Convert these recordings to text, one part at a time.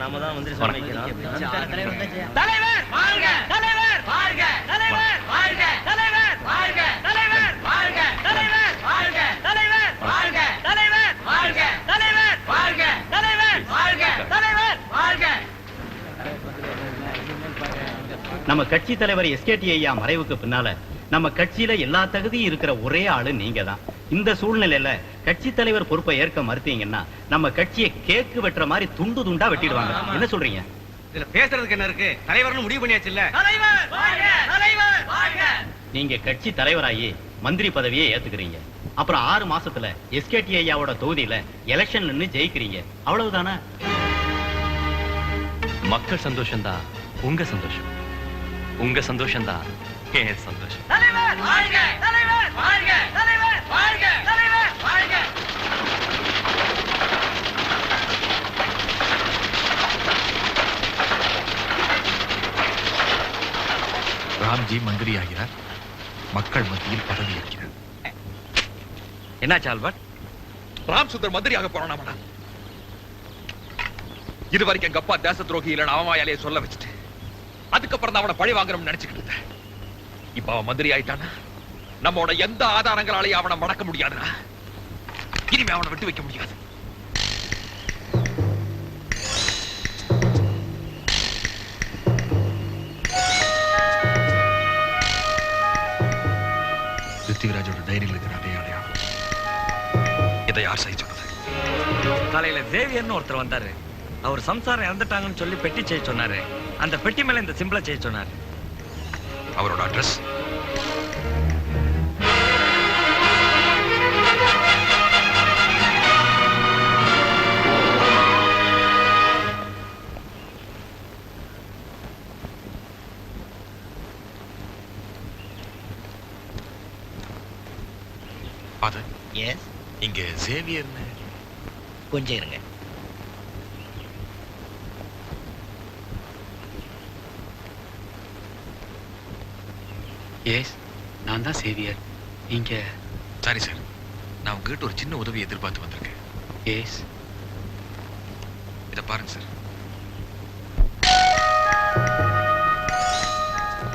நாம தான் வந்து சமைக்கிறோம். தலைவர் வாழ்க! தலைவர் வாழ்க! தலைவர் வாழ்க! தலைவர் வாழ்க! தலைவர் வாழ்க! தலைவர் வாழ்க! தலைவர் வாழ்க! தலைவர் வாழ்க! தலைவர் வாழ்க! தலைவர் வாழ்க! தலைவர் வாழ்க! நம்ம கட்சி தலைவர் எஸ்கேடி ஐயா மறைவுக்கு பின்னால நம்ம கட்சியில எல்லா தகுதியும் இருக்கிற ஒரே ஆளு நீங்க தான். இந்த சூழ்நிலையில கட்சி தலைவர் பொறுப்பை ஏற்க மறுத்தீங்கன்னா நம்ம கட்சியை கேக்கு வெட்டுற மாதிரி துண்டு துண்டா வெட்டிடுவாங்க. என்ன சொல்றீங்க? இதுல பேசுறதுக்கு என்ன இருக்கு? தலைவர்னு முடிவு பண்ணியாச்சு இல்ல? தலைவர் வாழ்க! தலைவர் வாழ்க! நீங்க கட்சி தலைவராகி மந்திரி பதவியை ஏத்துக்கிறீங்க. அப்புறம் 6 மாசத்துல எஸ்கேடி ஐயாவோட தொகுதியில எலெக்ஷன்ல நின்னு ஜெயிக்கிறீங்க. அவ்வளவுதானே? மக்கள் சந்தோஷம் தான் உங்க சந்தோஷம், உங்க சந்தோஷம் தான் என் சந்தோஷம். தலைவர் வாழ்க! தலைவர் வாழ்க! தலைவர் வாழ்க! தலைவர் வாழ்க! ராம்ஜி மந்திரி ஆகிறார், மக்கள் மத்தியில் பதவி இருக்கிறார். என்னாச்சு ஆல்பர்ட்? ராம் சுந்தர் மந்திரியாக போறானா? இதுவரைக்கும் எங்க அப்பா தேச துரோகி இல்லைன்னு அவன் வாயாலேயே சொல்ல வச்சுட்டு அதுக்கப்புறம் தான் அவனை பழி வாங்குறோம்னு நினைச்சுக்கிட்டு இருந்தேன். இப்ப அவன் மந்திரி ஆயிட்டானா நம்மோட எந்த ஆதாரங்களாலையும் அவனை மடக்க முடியாதுடா. இனிமே அவனை விட்டு வைக்க முடியாது. பிருத்திவிராஜோட டைரியில் இருக்கிற அதே அடையாளம். இதை யார் செய்ய சொன்னது? காலையில தேவியர்னு ஒருத்தர் வந்தாரு. அவர் சம்சாரம் இறந்துட்டாங்கன்னு சொல்லி பெட்டி செய்ய சொன்னாரு. அந்த பெட்டி மேல இந்த சிம்பிளை செய்ய சொன்னாரு. அவரோட அட்ரஸ்? அது இங்க சேவியர்னு கொஞ்சம் இருங்க. எஸ், நான் தான் சேவியர். நீங்க? சாரி சார், நான் உங்ககிட்ட ஒரு சின்ன உதவி எதிர்பார்த்து வந்திருக்கேன். எஸ். இதை பாருங்க சார்.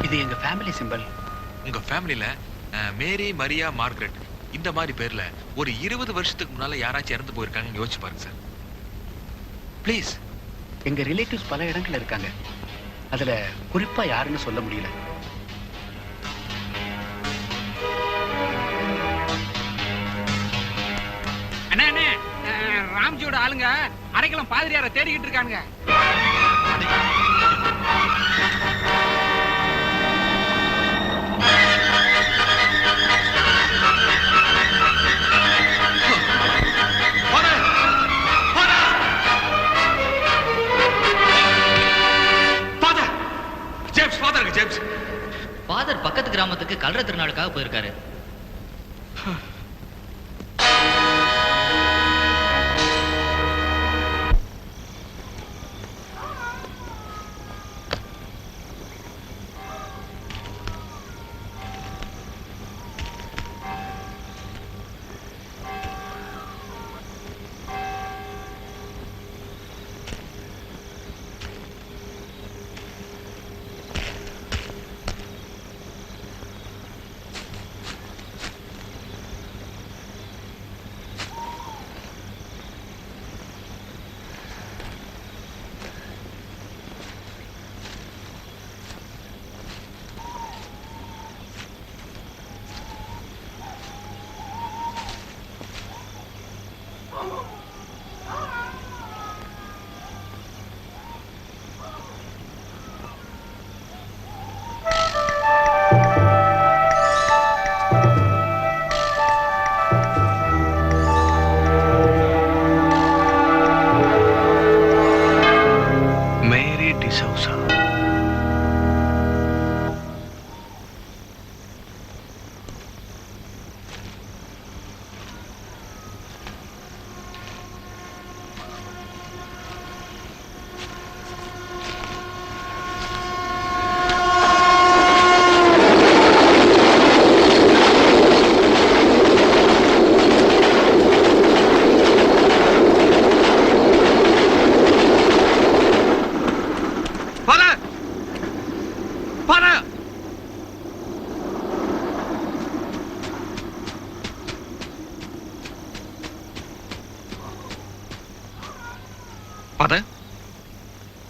இது எங்க ஃபேமிலி சிம்பல். உங்க ஃபேமிலில மேரி, மரியா, மார்கரெட் இந்த மாதிரி பேர்ல ஒரு 20 வருஷத்துக்கு முன்னால யாராச்சும் இறந்து போயிருக்காங்கன்னு யோசிச்சு பாருங்க சார். ப்ளீஸ். எங்க ரிலேட்டிவ்ஸ் பல இடங்கள்ல இருக்காங்க. அதுல குறிப்பா யாருன்னு சொல்ல முடியல. ராம்ஜியோட ஆளுங்க அடைக்கலம் பாதிரியார தேடிக்கிட்டு இருக்கானுங்க. ஃபாதர் பக்கத்து கிராமத்துக்கு கல்ற திருநாளுக்காக போயிருக்காரு.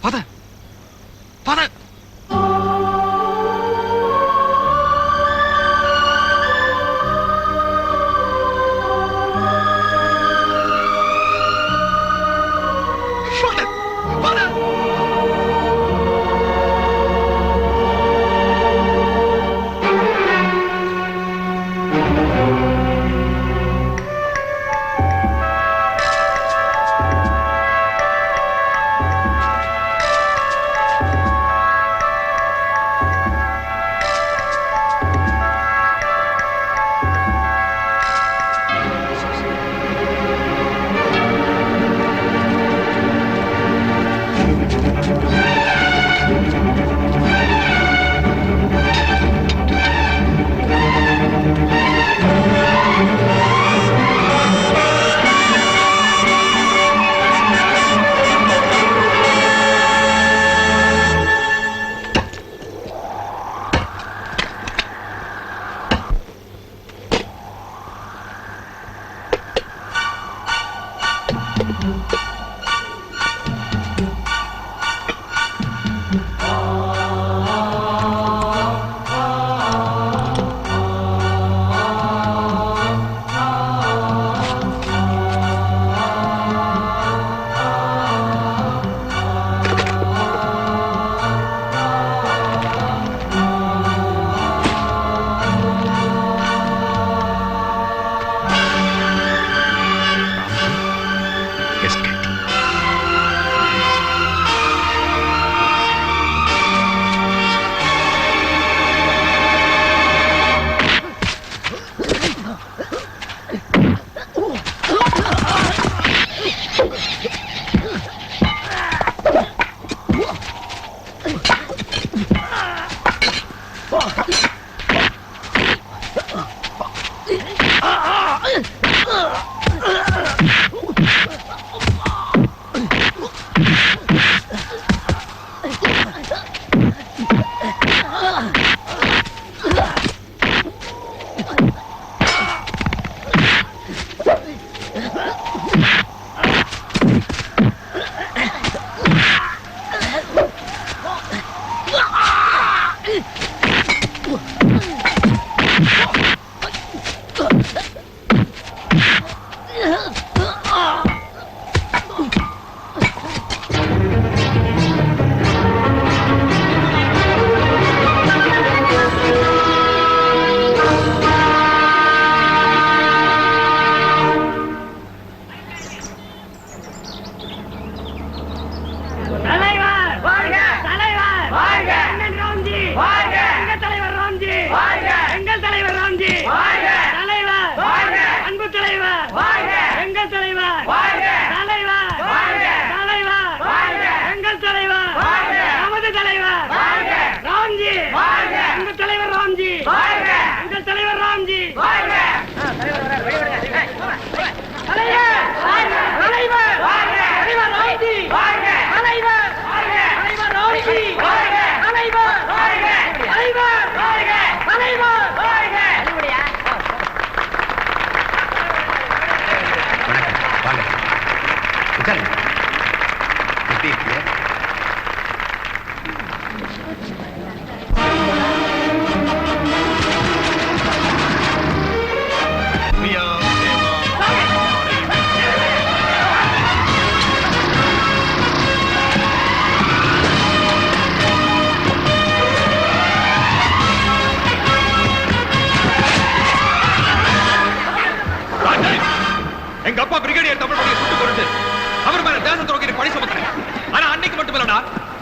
Father! Father!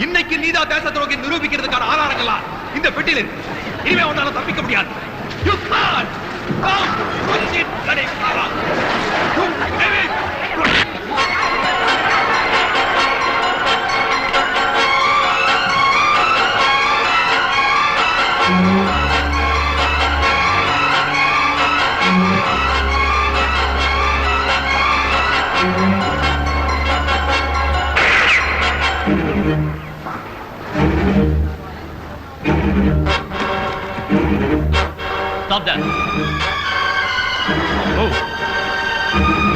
இன்னைக்கு நீதா தேச துரோகி நிரூபிக்கிறதுக்கான ஆதாரங்களா இந்த பெட்டியில் இருக்கு. இனிமே உன்னால தப்பிக்க முடியாது. You can't. Come, push it, bloody fella. You have it. Stop that. Move.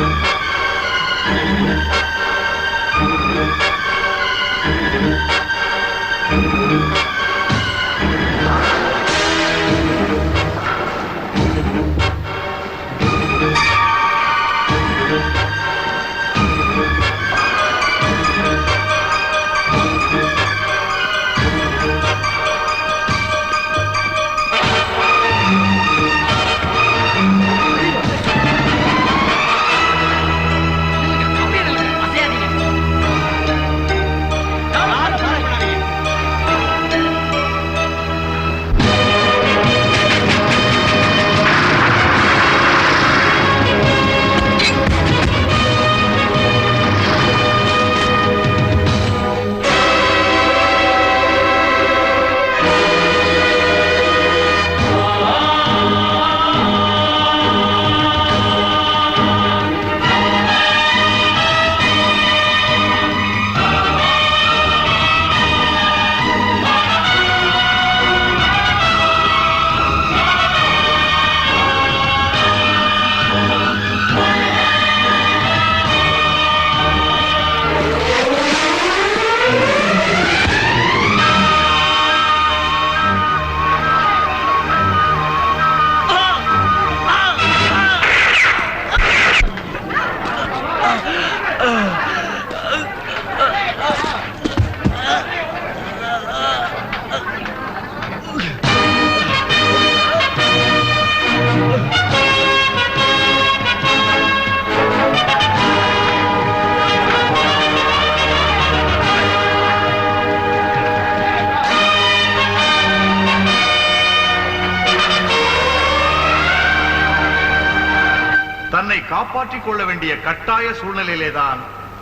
காப்பாற்றிக் கொள்ள வேண்டிய கட்டாய சூழ்நிலையிலேதான்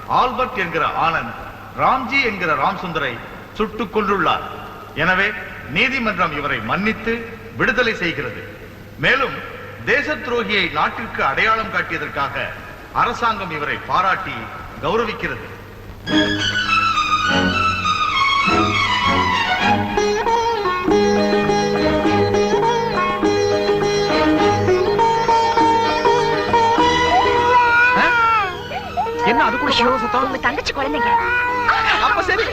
ஆல்பர்ட் என்கிற ஆனந்த் ராம்ஜி என்கிற ராம்சுந்தரை சுட்டுக் கொன்றுள்ளார். எனவே நீதிமன்றம் இவரை மன்னித்து விடுதலை செய்கிறது. மேலும் தேச துரோகியை நாட்டிற்கு அடையாளம் காட்டியதற்காக அரசாங்கம் இவரை பாராட்டி கௌரவிக்கிறது. என்ன அதுக்குள்ள சத்தம்? உங்க தங்கச்சி குழந்தைங்க. அப்ப சரி.